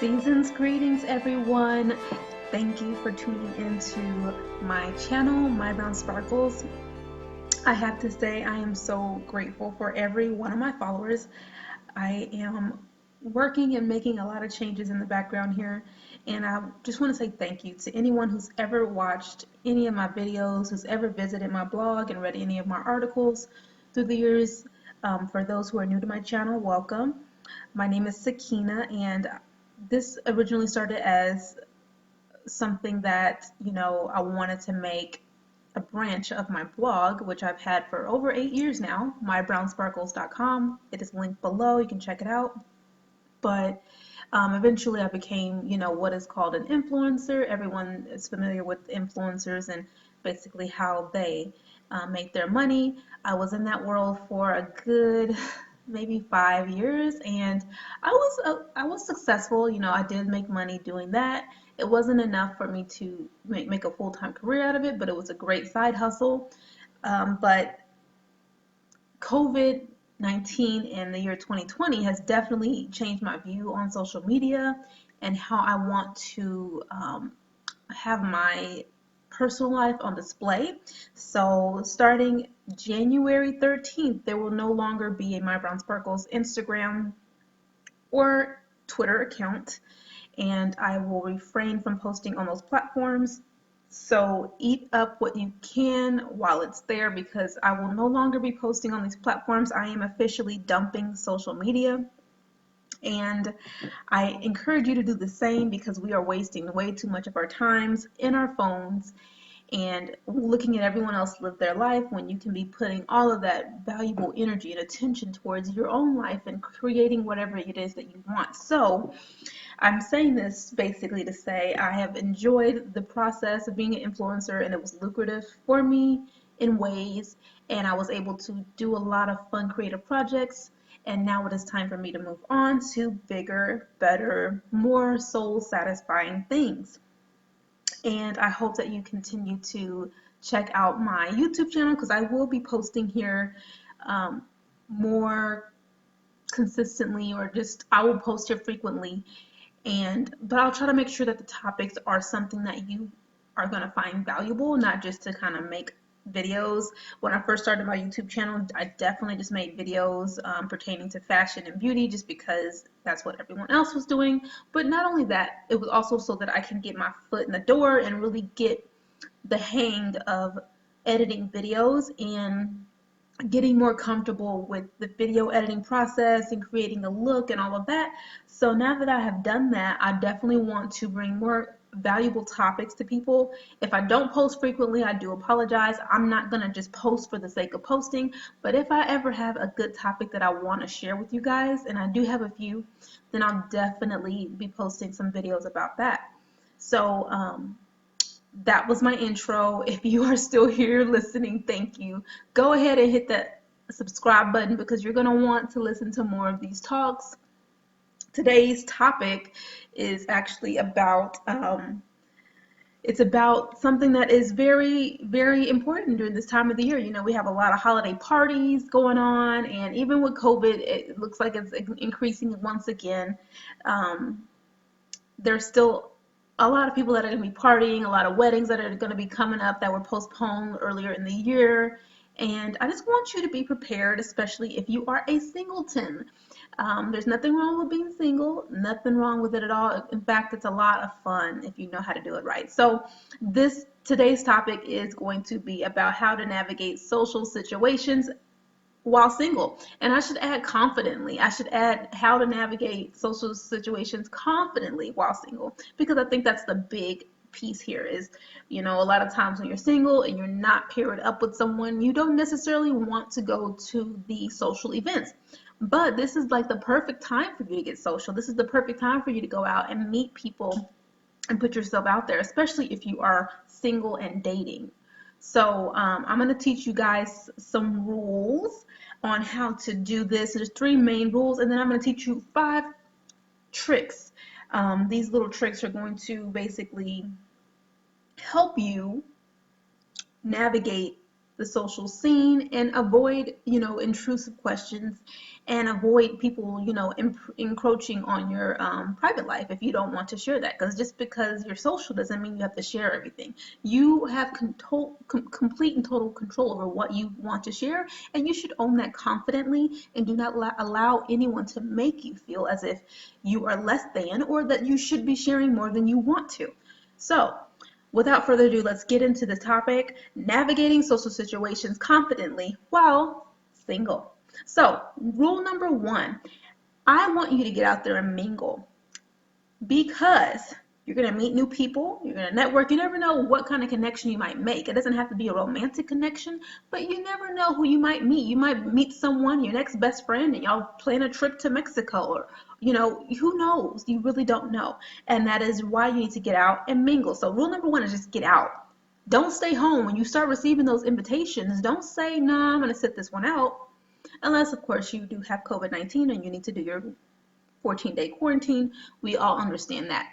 Seasons greetings, everyone. Thank you for tuning into my channel, My Brown Sparkles. I have to say, I am so grateful for every one of my followers. I am working and making a lot of changes in the background here, and I just want to say thank you to anyone who's ever watched any of my videos, who's ever visited my blog and read any of my articles through the years. For those who are new to my channel, welcome. My name is Sakina, and this originally started as something that, I wanted to make a branch of my blog, which I've had for over 8 years now, mybrownsparkles.com. It is linked below. You can check it out. But eventually I became, what is called an influencer. Everyone is familiar with influencers and basically how they make their money. I was in that world for a good maybe 5 years, and I was successful. I did make money doing that. It wasn't enough for me to make a full-time career out of it, but it was a great side hustle. But COVID-19 in the year 2020 has definitely changed my view on social media and how I want to have my personal life on display. So starting January 13th, there will no longer be a My Brown Sparkles Instagram or Twitter account, and I will refrain from posting on those platforms. So eat up what you can while it's there, because I will no longer be posting on these platforms. I am officially dumping social media, and I encourage you to do the same, because we are wasting way too much of our times in our phones and looking at everyone else live their life, when you can be putting all of that valuable energy and attention towards your own life and creating whatever it is that you want. So I'm saying this basically to say I have enjoyed the process of being an influencer, and it was lucrative for me in ways, and I was able to do a lot of fun creative projects. And now it is time for me to move on to bigger, better, more soul satisfying things. And I hope that you continue to check out my YouTube channel, because I will be posting here um, more consistently, or just I will post here frequently. But I'll try to make sure that the topics are something that you are going to find valuable, not just to kind of make videos. When I first started my YouTube channel, I definitely just made videos pertaining to fashion and beauty, just because that's what everyone else was doing. But not only that, it was also so that I can get my foot in the door and really get the hang of editing videos and getting more comfortable with the video editing process and creating a look and all of that. So now that I have done that, I definitely want to bring more valuable topics to people. If I don't post frequently, I do apologize. I'm not going to just post for the sake of posting, but if I ever have a good topic that I want to share with you guys, and I do have a few, then I'll definitely be posting some videos about that. So that was my intro. If you are still here listening, thank you. Go ahead and hit that subscribe button, because you're going to want to listen to more of these talks. Today's topic is actually about it's about something that is very, very important during this time of the year. We have a lot of holiday parties going on, and even with COVID, it looks like it's increasing once again. Um, there's still a lot of people that are going to be partying, a lot of weddings that are going to be coming up that were postponed earlier in the year. And I just want you to be prepared, especially if you are a singleton. There's nothing wrong with being single, nothing wrong with it at all. In fact, it's a lot of fun if you know how to do it right. So today's topic is going to be about how to navigate social situations while single. And I should add confidently. I should add how to navigate social situations confidently while single, because I think that's the big piece here is, a lot of times when you're single and you're not paired up with someone, you don't necessarily want to go to the social events. But this is like the perfect time for you to get social. This is the perfect time for you to go out and meet people and put yourself out there, especially if you are single and dating. So I'm going to teach you guys some rules on how to do this. There's three main rules, and then I'm going to teach you 5 tricks. These little tricks are going to basically help you navigate the social scene and avoid, intrusive questions, and avoid people, encroaching on your private life if you don't want to share that. Because just because you're social doesn't mean you have to share everything. You have complete and total control over what you want to share, and you should own that confidently, and do not allow anyone to make you feel as if you are less than, or that you should be sharing more than you want to. So, without further ado, let's get into the topic: navigating social situations confidently while single. So, rule number one, I want you to get out there and mingle, because you're going to meet new people, you're going to network. You never know what kind of connection you might make. It doesn't have to be a romantic connection, but you never know who you might meet. You might meet someone, your next best friend, and y'all plan a trip to Mexico, or, who knows? You really don't know. And that is why you need to get out and mingle. So rule number one is just get out. Don't stay home. When you start receiving those invitations, don't say, nah, I'm going to sit this one out. Unless, of course, you do have COVID-19 and you need to do your 14-day quarantine. We all understand that.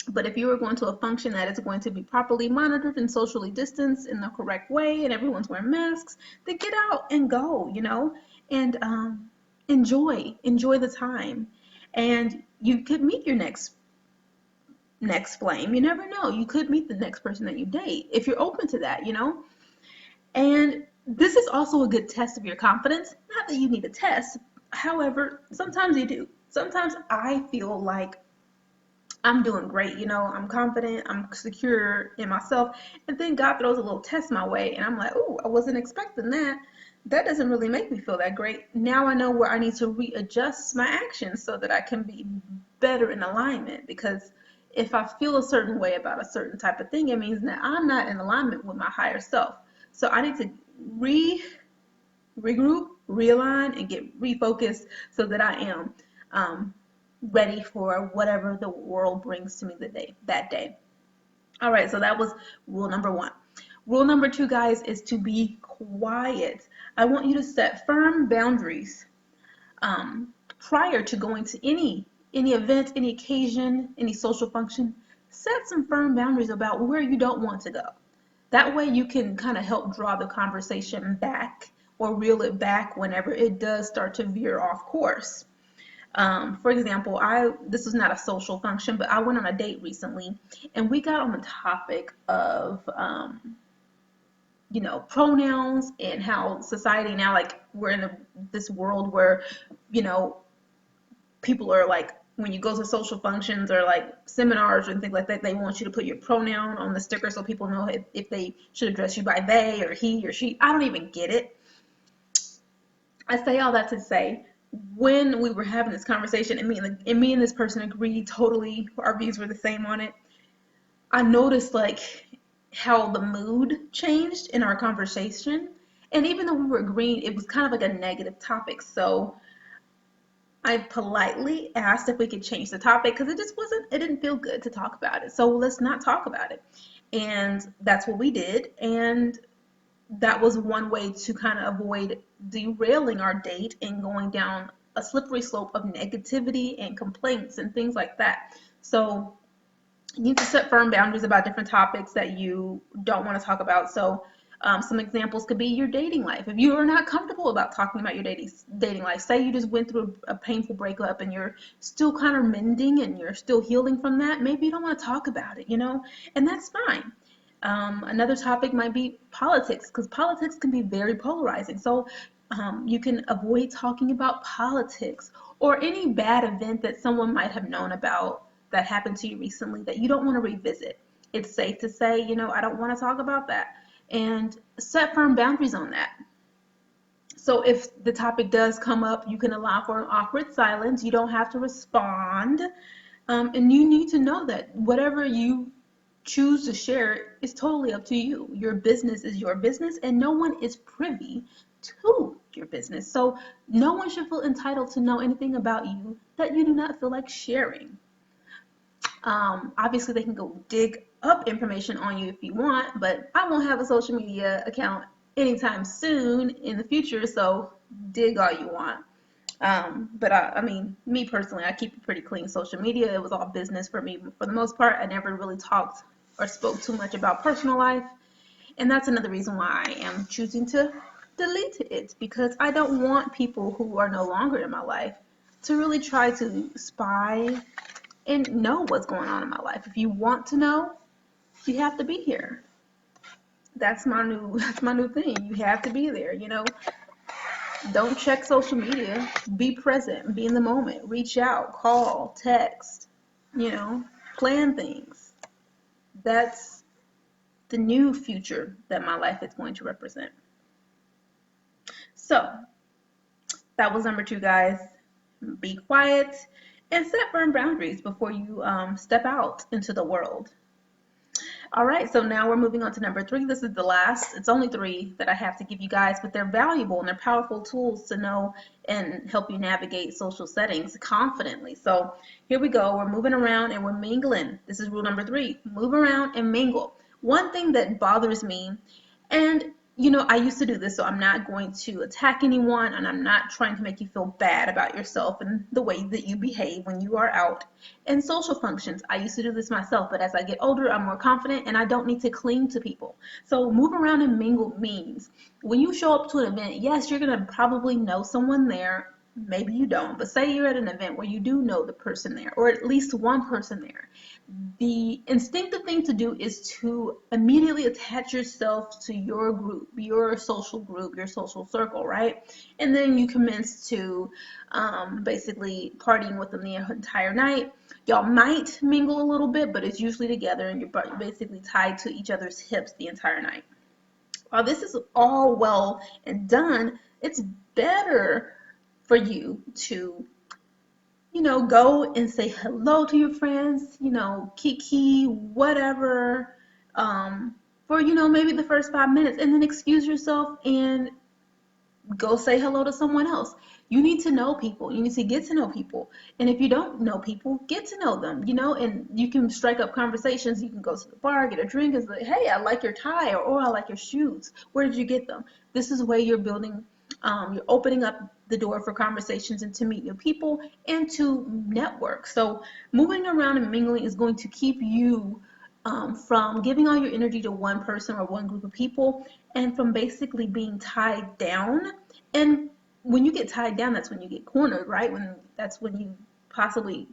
But if you are going to a function that is going to be properly monitored and socially distanced in the correct way, and everyone's wearing masks, then get out and go, and enjoy the time. And you could meet your next flame. You never know. You could meet the next person that you date if you're open to that, And this is also a good test of your confidence. Not that you need a test. However, sometimes you do. Sometimes I feel like I'm doing great, I'm confident, I'm secure in myself, and then God throws a little test my way, and I'm like, oh, I wasn't expecting that. That doesn't really make me feel that great. Now I know where I need to readjust my actions so that I can be better in alignment, because if I feel a certain way about a certain type of thing, it means that I'm not in alignment with my higher self. So I need to regroup, realign, and get refocused so that I am ready for whatever the world brings to me that day. All right, so that was rule number one. Rule number two, guys, is to be quiet. I want you to set firm boundaries prior to going to any event, any occasion, any social function. Set some firm boundaries about where you don't want to go. That way you can kind of help draw the conversation back, or reel it back whenever it does start to veer off course. For example, this was not a social function, but I went on a date recently, and we got on the topic of pronouns, and how society now, like, we're in this world where people are like, when you go to social functions or like seminars and things like that, they want you to put your pronoun on the sticker so people know if they should address you by they or he or she. I don't even get it. I say all that to say, when we were having this conversation, and me and this person agreed totally, our views were the same on it, I noticed like how the mood changed in our conversation. And even though we were agreeing, it was kind of like a negative topic. So I politely asked if we could change the topic, because it didn't feel good to talk about it. So let's not talk about it. And that's what we did. And that was one way to kind of avoid derailing our date and going down a slippery slope of negativity and complaints and things like that. So you need to set firm boundaries about different topics that you don't want to talk about. So some examples could be your dating life. If you are not comfortable about talking about your dating life, say you just went through a painful breakup and you're still kind of mending and you're still healing from that, maybe you don't want to talk about it, and that's fine. Another topic might be politics, because politics can be very polarizing. So you can avoid talking about politics, or any bad event that someone might have known about that happened to you recently that you don't want to revisit. It's safe to say, I don't want to talk about that, and set firm boundaries on that. So if the topic does come up, you can allow for an awkward silence. You don't have to respond. And you need to know that whatever you choose to share is totally up to you. Your business is your business, and no one is privy to your business. So no one should feel entitled to know anything about you that you do not feel like sharing. Obviously, they can go dig up information on you if you want, but I won't have a social media account anytime soon in the future, so dig all you want. But I mean, me personally, I keep it pretty clean. Social media, it was all business for me for the most part. I never really talked or spoke too much about personal life. And that's another reason why I am choosing to delete it, because I don't want people who are no longer in my life to really try to spy and know what's going on in my life. If you want to know, you have to be here. That's my new thing. You have to be there, you know. Don't check social media. Be present, be in the moment. Reach out, call, text, you know, plan things. That's the new future that my life is going to represent. So, that was number 2, guys. Be quiet and set firm boundaries before you step out into the world. All right, so now we're moving on to number 3. This is the last. It's only 3 that I have to give you guys, but they're valuable and they're powerful tools to know and help you navigate social settings confidently. So here we go. We're moving around and we're mingling. This is rule number 3. Move around and mingle. One thing that bothers me, and you know, I used to do this, so I'm not going to attack anyone, and I'm not trying to make you feel bad about yourself and the way that you behave when you are out in social functions. I used to do this myself, but as I get older, I'm more confident, and I don't need to cling to people. So move around and mingle means when you show up to an event, yes, you're going to probably know someone there. Maybe you don't, but say you're at an event where you do know the person there, or at least one person there. The instinctive thing to do is to immediately attach yourself to your group, your social group, your social circle, right? And then you commence to basically partying with them the entire night. Y'all might mingle a little bit, but it's usually together and you're basically tied to each other's hips the entire night. While this is all well and done, it's better for you to, you know, go and say hello to your friends, you know, kiki, whatever, for, you know, maybe the first 5 minutes, and then excuse yourself and go say hello to someone else. You need to know people. You need to get to know people. And if you don't know people, get to know them, you know, and you can strike up conversations. You can go to the bar, get a drink, and say, hey, I like your tie, or oh, I like your shoes. Where did you get them? This is where you're building, you're opening up the door for conversations and to meet new people and to network. So moving around and mingling is going to keep you from giving all your energy to one person or one group of people, and from basically being tied down. And when you get tied down, that's when you get cornered, right? That's when you possibly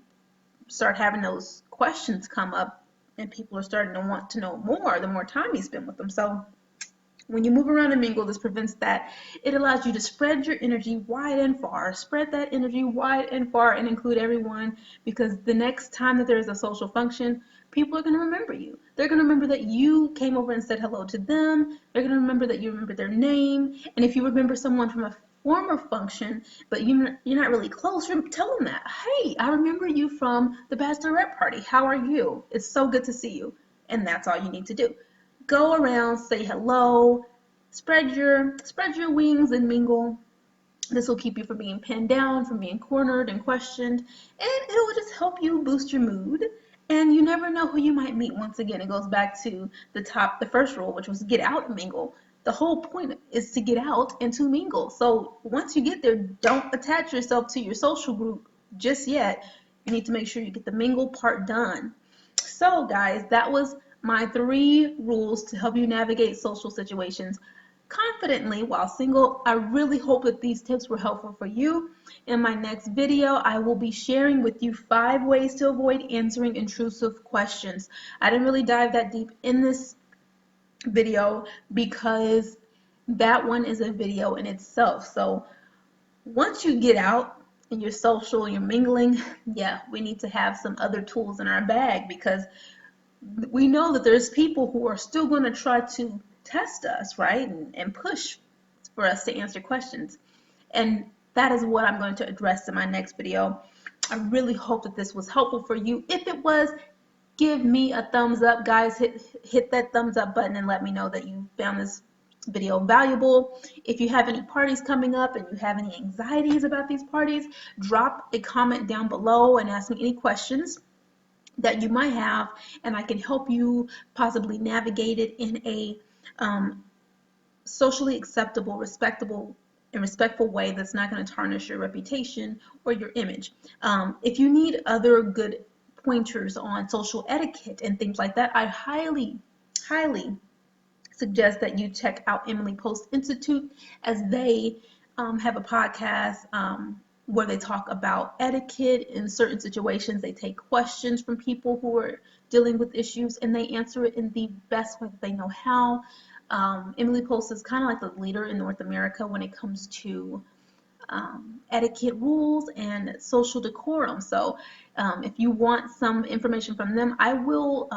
start having those questions come up, and people are starting to want to know more the more time you spend with them. So when you move around and mingle, this prevents that. It allows you to spread your energy wide and far. Spread that energy wide and far and include everyone, because the next time that there is a social function, people are going to remember you. They're going to remember that you came over and said hello to them. They're going to remember that you remember their name. And if you remember someone from a former function, but you're not really close, tell them that. Hey, I remember you from the bachelorette party. How are you? It's so good to see you. And that's all you need to do. Go around, say hello, spread your wings and mingle. This will keep you from being pinned down, from being cornered and questioned, and it will just help you boost your mood. And you never know who you might meet. Once again, it goes back to the first rule, which was get out and mingle. The whole point is to get out and to mingle. So once you get there, don't attach yourself to your social group just yet. You need to make sure you get the mingle part done. So guys, that was my 3 rules to help you navigate social situations confidently while single. I really hope that these tips were helpful for you. In my next video, I will be sharing with you 5 ways to avoid answering intrusive questions. I didn't really dive that deep in this video because that one is a video in itself. So once you get out and you're social, you're mingling, yeah, we need to have some other tools in our bag, because we know that there's people who are still going to try to test us, right, and push for us to answer questions. And that is what I'm going to address in my next video. I really hope that this was helpful for you. If it was, give me a thumbs up, guys. Hit that thumbs up button and let me know that you found this video valuable. If you have any parties coming up and you have any anxieties about these parties, drop a comment down below and ask me any questions that you might have, and I can help you possibly navigate it in a socially acceptable, respectable, and respectful way that's not going to tarnish your reputation or your image. If you need other good pointers on social etiquette and things like that, I highly suggest that you check out Emily Post Institute, as they have a podcast where they talk about etiquette in certain situations. They take questions from people who are dealing with issues and they answer it in the best way that they know how. Emily Post is kind of like the leader in North America when it comes to etiquette rules and social decorum. So if you want some information from them, I will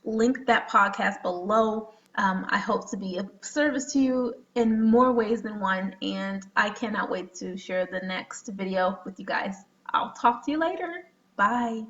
link that podcast below. I hope to be of service to you in more ways than one, and I cannot wait to share the next video with you guys. I'll talk to you later. Bye.